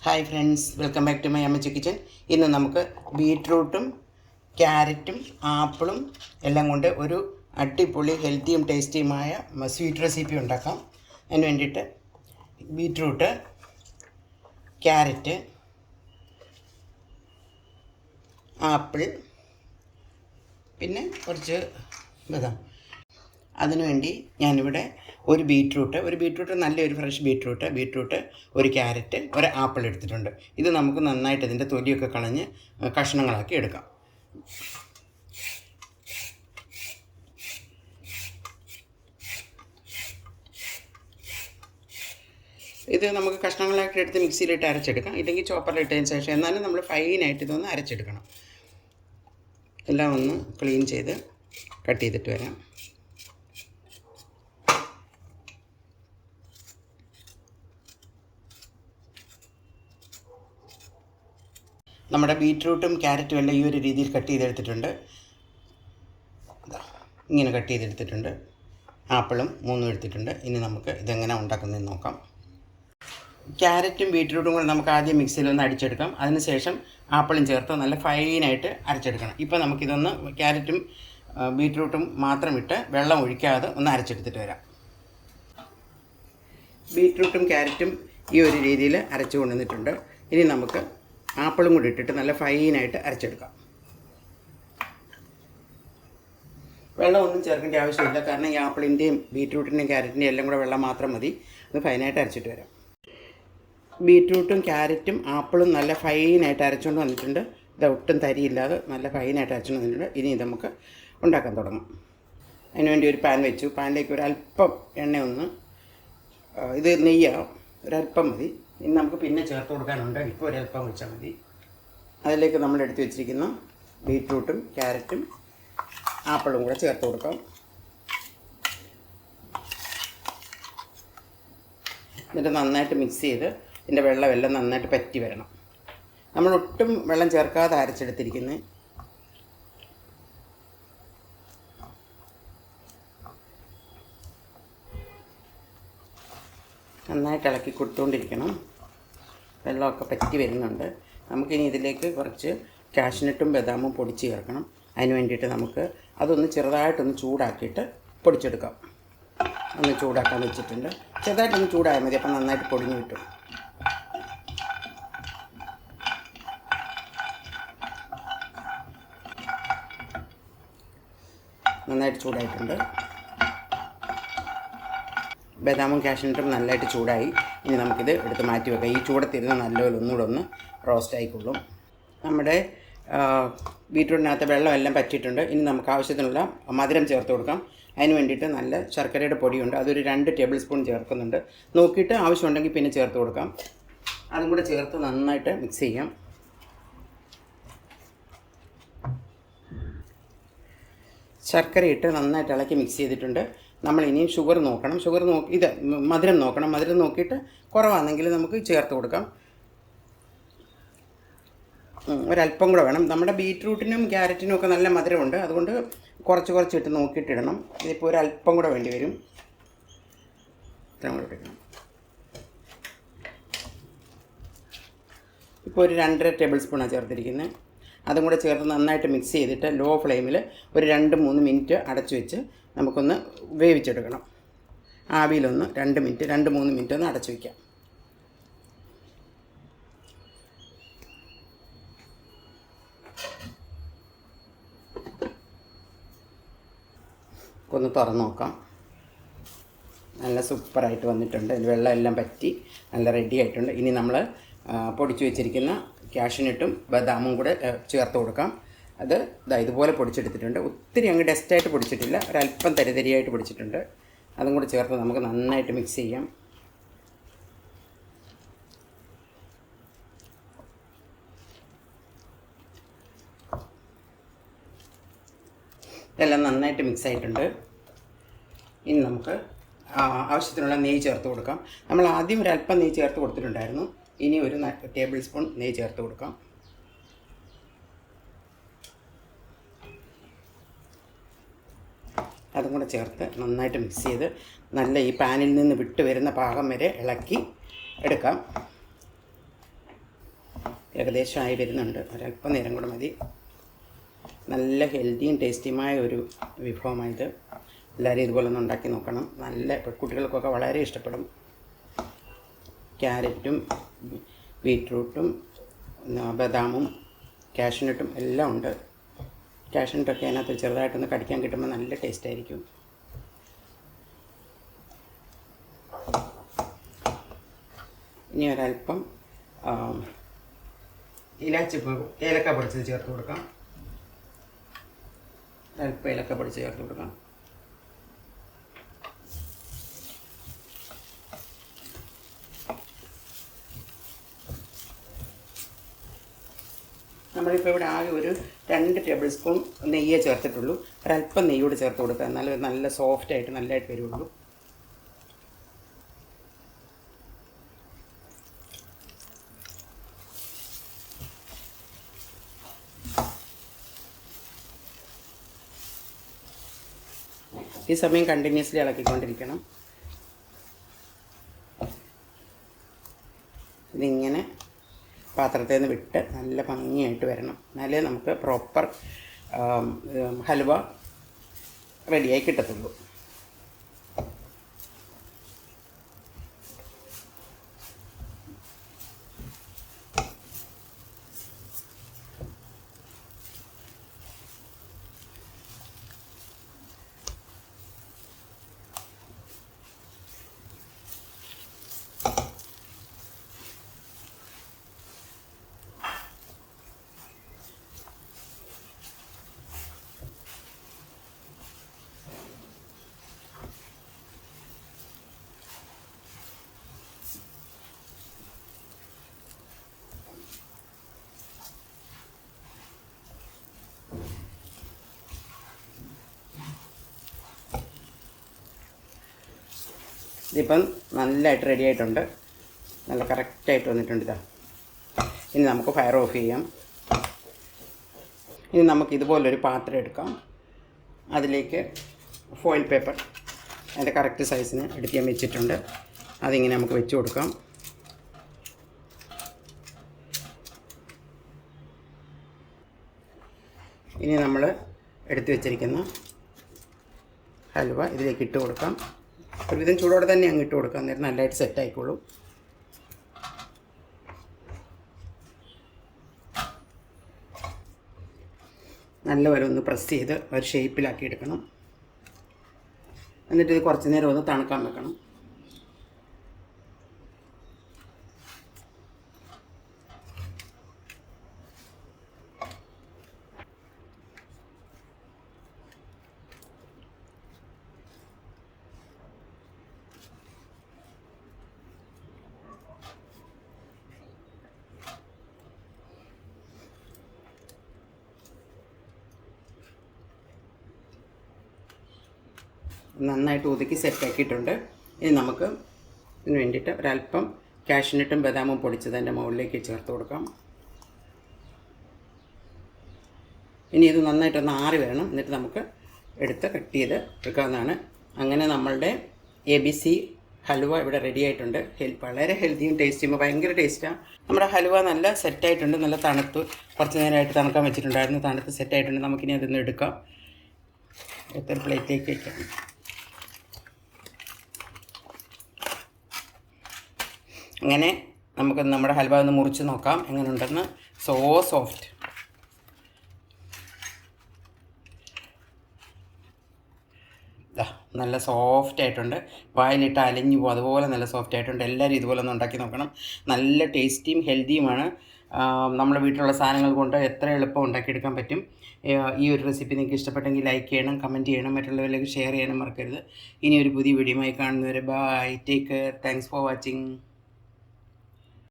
Hi friends, welcome back to my അമ്മച്ചി kitchen. ഇന്ന് നമുക്ക് ബീറ്റ്റൂട്ടും ക്യാരറ്റും ആപ്പിളും എല്ലാം കൊണ്ട് ഒരു അടിപൊളി ഹെൽത്തിയും ടേസ്റ്റിയുമായ സ്വീറ്റ് റെസിപ്പി ഉണ്ടാക്കാം. അതിന് വേണ്ടിയിട്ട് ബീറ്റ്റൂട്ട്, ക്യാരറ്റ്, ആപ്പിൾ, പിന്നെ കുറച്ച് ബദാം. അതിനുവേണ്ടി ഞാനിവിടെ ഒരു ബീറ്റ്റൂട്ട് നല്ലൊരു ഫ്രഷ് ബീറ്റ്റൂട്ട്, ഒരു ക്യാരറ്റ്, ഒരു ആപ്പിൾ എടുത്തിട്ടുണ്ട്. ഇത് നമുക്ക് നന്നായിട്ട് ഇതിൻ്റെ തൊലിയൊക്കെ കളഞ്ഞ് കഷ്ണങ്ങളാക്കി എടുക്കാം. ഇത് നമുക്ക് കഷ്ണങ്ങളായിട്ട് എടുത്ത് മിക്സിയിലിട്ട് അരച്ചെടുക്കാം, ഇല്ലെങ്കിൽ ചോപ്പറിലിട്ടതിന് ശേഷം. എന്നാലും നമ്മൾ ഫൈനായിട്ട് ഇതൊന്ന് അരച്ചെടുക്കണം. എല്ലാം ഒന്ന് ക്ലീൻ ചെയ്ത് കട്ട് ചെയ്തിട്ട് വരാം. നമ്മുടെ ബീറ്റ്റൂട്ടും ക്യാരറ്റും എല്ലാം ഈ ഒരു രീതിയിൽ കട്ട് ചെയ്തെടുത്തിട്ടുണ്ട്. ഇങ്ങനെ കട്ട് ചെയ്തെടുത്തിട്ടുണ്ട്. ആപ്പിളും 3 എടുത്തിട്ടുണ്ട്. ഇനി നമുക്ക് ഇതെങ്ങനെ ഉണ്ടാക്കുന്നതെന്ന് നോക്കാം. ക്യാരറ്റും ബീറ്റ്റൂട്ടും കൂടെ നമുക്ക് ആദ്യം മിക്സിയിലൊന്ന് അടിച്ചെടുക്കാം. അതിനുശേഷം ആപ്പിളും ചേർത്ത് നല്ല ഫൈനായിട്ട് അരച്ചെടുക്കണം. ഇപ്പോൾ നമുക്കിതൊന്ന് ക്യാരറ്റും ബീറ്റ്റൂട്ടും മാത്രം ഇട്ട് വെള്ളം ഒഴിക്കാതെ ഒന്ന് അരച്ചെടുത്തിട്ട് വരാം. ബീറ്റ്റൂട്ടും ക്യാരറ്റും ഈ ഒരു രീതിയിൽ അരച്ചു കൊണ്ടുവന്നിട്ടുണ്ട്. ഇനി നമുക്ക് ആപ്പിളും കൂടി ഇട്ടിട്ട് നല്ല ഫൈനായിട്ട് അരച്ചെടുക്കാം. വെള്ളമൊന്നും ചേർക്കേണ്ട ആവശ്യമില്ല, കാരണം ഈ ആപ്പിളിൻ്റെയും ബീറ്റ്റൂട്ടിൻ്റെയും ക്യാരറ്റിൻ്റെയും എല്ലാം കൂടെ വെള്ളം മാത്രം മതി. അത് ഫൈനായിട്ട് അരച്ചിട്ട് വരാം. ബീറ്റ്രൂട്ടും ക്യാരറ്റും ആപ്പിളും നല്ല ഫൈനായിട്ട് അരച്ചുകൊണ്ട് വന്നിട്ടുണ്ട്. ഇത് ഒട്ടും തരിയില്ലാതെ നല്ല ഫൈനായിട്ട് അരച്ചുകൊണ്ട് വന്നിട്ടുണ്ട്. ഇനി ഇത് നമുക്ക് ഉണ്ടാക്കാൻ തുടങ്ങാം. അതിനുവേണ്ടി ഒരു പാൻ വെച്ചു. പാനിലേക്ക് ഒരല്പം എണ്ണ ഇത് നെയ്യാവും, ഒരല്പം മതി. ഇനി നമുക്ക് പിന്നെ ചേർത്ത് കൊടുക്കാനുണ്ട്. ഇപ്പോൾ ഒരല്പം വെച്ചാൽ മതി. അതിലേക്ക് നമ്മൾ എടുത്ത് വെച്ചിരിക്കുന്ന ബീറ്റ്റൂട്ടും ക്യാരറ്റും ആപ്പിളും കൂടെ ചേർത്ത് കൊടുക്കാം. എന്നിട്ട് നന്നായിട്ട് മിക്സ് ചെയ്ത് ഇതിൻ്റെ വെള്ളമെല്ലാം നന്നായിട്ട് പറ്റി വരണം. നമ്മൾ ഒട്ടും വെള്ളം ചേർക്കാതെ അരച്ചെടുത്തിരിക്കുന്നത്. നന്നായിട്ട് ഇളക്കി കൊടുത്തുകൊണ്ടിരിക്കണം. വെള്ളമൊക്കെ പറ്റി വരുന്നുണ്ട്. നമുക്കിനി ഇതിലേക്ക് കുറച്ച് കാഷ്നട്ടും ബദാമും പൊടിച്ച് ചേർക്കണം. അതിന് വേണ്ടിയിട്ട് നമുക്ക് അതൊന്ന് ചെറുതായിട്ടൊന്ന് ചൂടാക്കിയിട്ട് പൊടിച്ചെടുക്കാം. ഒന്ന് ചൂടാക്കാൻ വെച്ചിട്ടുണ്ട്. ചെറുതായിട്ടൊന്ന് ചൂടായാൽ മതി, അപ്പം നന്നായിട്ട് പൊടിഞ്ഞ് കിട്ടും. നന്നായിട്ട് ചൂടായിട്ടുണ്ട്. ബദാമും കാഷ്നട്ടും നല്ലതായിട്ട് ചൂടായി. ഇനി നമുക്കിത് എടുത്ത് മാറ്റി വെക്കാം. ഈ ചൂടത്തിരുന്ന് നല്ലപോലെ ഒന്നുകൂടെ ഒന്ന് റോസ്റ്റ് ആയിക്കൊള്ളും. നമ്മുടെ ബീറ്റ്റൂട്ടിനകത്ത് വെള്ളമെല്ലാം പറ്റിയിട്ടുണ്ട്. ഇനി നമുക്ക് ആവശ്യത്തിനുള്ള മധുരം ചേർത്ത് കൊടുക്കാം. അതിന് വേണ്ടിയിട്ട് നല്ല ശർക്കരയുടെ പൊടിയുണ്ട്, അതൊരു 2 ടേബിൾ സ്പൂൺ ചേർക്കുന്നുണ്ട്. നോക്കിയിട്ട് ആവശ്യമുണ്ടെങ്കിൽ പിന്നെ ചേർത്ത് കൊടുക്കാം. അതും കൂടെ ചേർത്ത് നന്നായിട്ട് മിക്സ് ചെയ്യാം. ശർക്കര ഇട്ട് നന്നായിട്ട് ഇളക്കി മിക്സ് ചെയ്തിട്ടുണ്ട്. നമ്മൾ ഇനിയും ഷുഗർ നോക്കണം. മധുരം നോക്കണം. മധുരം നോക്കിയിട്ട് കുറവാണെങ്കിൽ നമുക്ക് ചേർത്ത് കൊടുക്കാം. ഒരല്പം കൂടെ വേണം. നമ്മുടെ ബീറ്റ്റൂട്ടിനും ക്യാരറ്റിനും ഒക്കെ നല്ല മധുരമുണ്ട്, അതുകൊണ്ട് കുറച്ചിട്ട് നോക്കിയിട്ടിടണം. ഇതിപ്പോൾ ഒരല്പം കൂടെ വേണ്ടി വരും. ഇത്രയും കൂടെ ഇടണം. ഇപ്പോൾ ഒരു 2.5 ടേബിൾ സ്പൂണാണ് ചേർത്തിരിക്കുന്നത്. അതും കൂടെ ചേർത്ത് നന്നായിട്ട് മിക്സ് ചെയ്തിട്ട് ലോ ഫ്ലെയിമിൽ ഒരു 2-3 മിനിറ്റ് അടച്ചു വെച്ച് നമുക്കൊന്ന് വേവിച്ചെടുക്കണം. ആവിയിലൊന്ന് 2-3 മിനിറ്റ് ഒന്ന് അടച്ചു വയ്ക്കാം. ഒന്ന് തുറന്ന് നോക്കാം. നല്ല സൂപ്പറായിട്ട് വന്നിട്ടുണ്ട്. വെള്ളം എല്ലാം പറ്റി നല്ല റെഡി ആയിട്ടുണ്ട്. ഇനി നമ്മൾ പൊടിച്ചു വെച്ചിരിക്കുന്ന കാഷ്നട്ടും ബദാമും കൂടെ ചേർത്ത് കൊടുക്കാം. അത് ഇതുപോലെ പൊടിച്ചെടുത്തിട്ടുണ്ട്. ഒത്തിരി അങ്ങ് ഡസ്റ്റായിട്ട് പൊടിച്ചിട്ടില്ല, ഒരല്പം തരിതരിയായിട്ട് പൊടിച്ചിട്ടുണ്ട്. അതും കൂടെ ചേർത്ത് നമുക്ക് നന്നായിട്ട് മിക്സ് ചെയ്യാം. ഇതെല്ലാം നന്നായിട്ട് മിക്സ് ആയിട്ടുണ്ട്. ഇനി നമുക്ക് ആവശ്യത്തിനുള്ള നെയ്യ് ചേർത്ത് കൊടുക്കാം. നമ്മൾ ആദ്യം ഒരല്പം നെയ്യ് ചേർത്ത് കൊടുത്തിട്ടുണ്ടായിരുന്നു. ഇനി ഒരു ടേബിൾ സ്പൂൺ നെയ്യ് ചേർത്ത് കൊടുക്കാം. അതും കൂടെ ചേർത്ത് നന്നായിട്ട് മിക്സ് ചെയ്ത് നല്ല ഈ പാനിൽ നിന്ന് വിട്ട് വരുന്ന പാകം വരെ ഇളക്കി എടുക്കാം. ഏകദേശമായി വരുന്നുണ്ട്. ഒരല്പം നേരം കൂടെ മതി. നല്ല ഹെൽത്തിയും ടേസ്റ്റിയുമായ ഒരു വിഭവമായത്. എല്ലാവരും ഇതുപോലെ ഒന്ന് ഉണ്ടാക്കി നോക്കണം. നല്ല കുട്ടികൾക്കൊക്കെ വളരെ ഇഷ്ടപ്പെടും. ക്യാരറ്റും ബീറ്റ്റൂട്ടും ബദാമും കാഷ്യൂനട്ടും എല്ലാം ഉണ്ട്. കാഷ്യൂനട്ടൊക്കെ അതിനകത്ത് ചെറുതായിട്ടൊന്ന് കടിക്കാൻ കിട്ടുമ്പോൾ നല്ല ടേസ്റ്റായിരിക്കും. ഇനി ഒരല്പം ഏലക്ക പൊടിച്ചത് ചേർത്ത് കൊടുക്കാം. അല്പം ഏലക്ക പൊടിച്ച് ചേർത്ത് കൊടുക്കാം. നമ്മളിപ്പോൾ ഇവിടെ ആകെ ഒരു 2 ടേബിൾ സ്പൂൺ നെയ്യേ ചേർത്തിട്ടുള്ളൂ. ഒരല്പം നെയ്യോട് ചേർത്ത് കൊടുക്കുക. എന്നാലും നല്ല സോഫ്റ്റായിട്ട് നല്ലതായിട്ട് വരുള്ളൂ. ഈ സമയം കണ്ടിന്യൂസ്ലി ഇളക്കിക്കൊണ്ടിരിക്കണം. ഇതിങ്ങനെ പാത്രത്തിൽ നിന്ന് വിട്ട് നല്ല ഭംഗിയായിട്ട് വരണം. എന്നാലേ നമുക്ക് പ്രോപ്പർ ഹൽവ റെഡിയായി കിട്ടത്തുള്ളൂ. ഇതിപ്പം നല്ലതായിട്ട് റെഡി ആയിട്ടുണ്ട്. നല്ല കറക്റ്റായിട്ട് വന്നിട്ടുണ്ട്. ഇതാ, ഇനി നമുക്ക് ഫയർ ഓഫ് ചെയ്യാം. ഇനി നമുക്ക് ഇതുപോലൊരു പാത്രം എടുക്കാം. അതിലേക്ക് ഫോയിൽ പേപ്പർ അതിൻ്റെ കറക്റ്റ് സൈസിന് എടുത്ത് ഞാൻ വെച്ചിട്ടുണ്ട്. അതിങ്ങനെ നമുക്ക് വെച്ച് കൊടുക്കാം. ഇനി നമ്മൾ എടുത്ത് വെച്ചിരിക്കുന്ന ഹൽവ ഇതിലേക്ക് ഇട്ട് കൊടുക്കാം. ഒരുവിധം ചൂടോടെ തന്നെ അങ്ങ് ഇട്ട് കൊടുക്കാം. അന്നേരം നല്ലതായിട്ട് സെറ്റ് ആയിക്കോളും. നല്ലപോലെ ഒന്ന് പ്രസ് ചെയ്ത് ഒരു ഷേപ്പിലാക്കി എടുക്കണം. എന്നിട്ട് ഇത് കുറച്ച് നേരം ഒന്ന് തണുക്കാൻ വെക്കണം. നന്നായിട്ട് ഒതുക്കി സെറ്റാക്കിയിട്ടുണ്ട്. ഇനി നമുക്ക് ഇതിന് വേണ്ടിയിട്ട് ഒരല്പം കാഷ്യൂനട്ടും ബദാമും പൊടിച്ചത് അതിൻ്റെ മുകളിലേക്ക് ചേർത്ത് കൊടുക്കാം. ഇനി ഇത് നന്നായിട്ടൊന്ന് ആറി വരണം. എന്നിട്ട് നമുക്ക് എടുത്ത് കട്ട് ചെയ്ത് എടുക്കാവുന്നതാണ്. അങ്ങനെ നമ്മളുടെ ABC ഹൽവ ഇവിടെ റെഡി ആയിട്ടുണ്ട്. വളരെ ഹെൽത്തിയും ടേസ്റ്റിയും ഭയങ്കര ടേസ്റ്റാണ്. നമ്മുടെ ഹൽവ നല്ല സെറ്റായിട്ടുണ്ട്. നല്ല തണുത്ത് കുറച്ച് നേരമായിട്ട് തണുക്കാൻ വെച്ചിട്ടുണ്ടായിരുന്നു. തണുത്ത് സെറ്റായിട്ടുണ്ട്. നമുക്കിനി അതൊന്ന് എടുക്കാം. എത്ര പ്ലേറ്റിലേക്ക് വയ്ക്കാം. അങ്ങനെ നമുക്ക് നമ്മുടെ ഹൽവ ഒന്ന് മുറിച്ച് നോക്കാം എങ്ങനെയുണ്ടെന്ന്. So soft. നല്ല സോഫ്റ്റ് ആയിട്ടുണ്ട്. വായിലിട്ട് അലിഞ്ഞു പോകും, അതുപോലെ നല്ല സോഫ്റ്റ് ആയിട്ടുണ്ട്. എല്ലാവരും ഇതുപോലെ ഒന്ന് ഉണ്ടാക്കി നോക്കണം. നല്ല ടേസ്റ്റിയും ഹെൽത്തിയുമാണ്. നമ്മുടെ വീട്ടിലുള്ള സാധനങ്ങൾ കൊണ്ട് എത്ര എളുപ്പം ഉണ്ടാക്കിയെടുക്കാൻ പറ്റും. ഈ ഒരു റെസിപ്പി നിങ്ങൾക്ക് ഇഷ്ടപ്പെട്ടെങ്കിൽ ലൈക്ക് ചെയ്യണം, കമൻറ്റ് ചെയ്യണം, മറ്റുള്ളവരിലേക്ക് ഷെയർ ചെയ്യാനും മറക്കരുത്. ഇനി ഒരു പുതിയ വീഡിയോയുമായി കാണുന്നവരെ bye, take care, thanks for watching.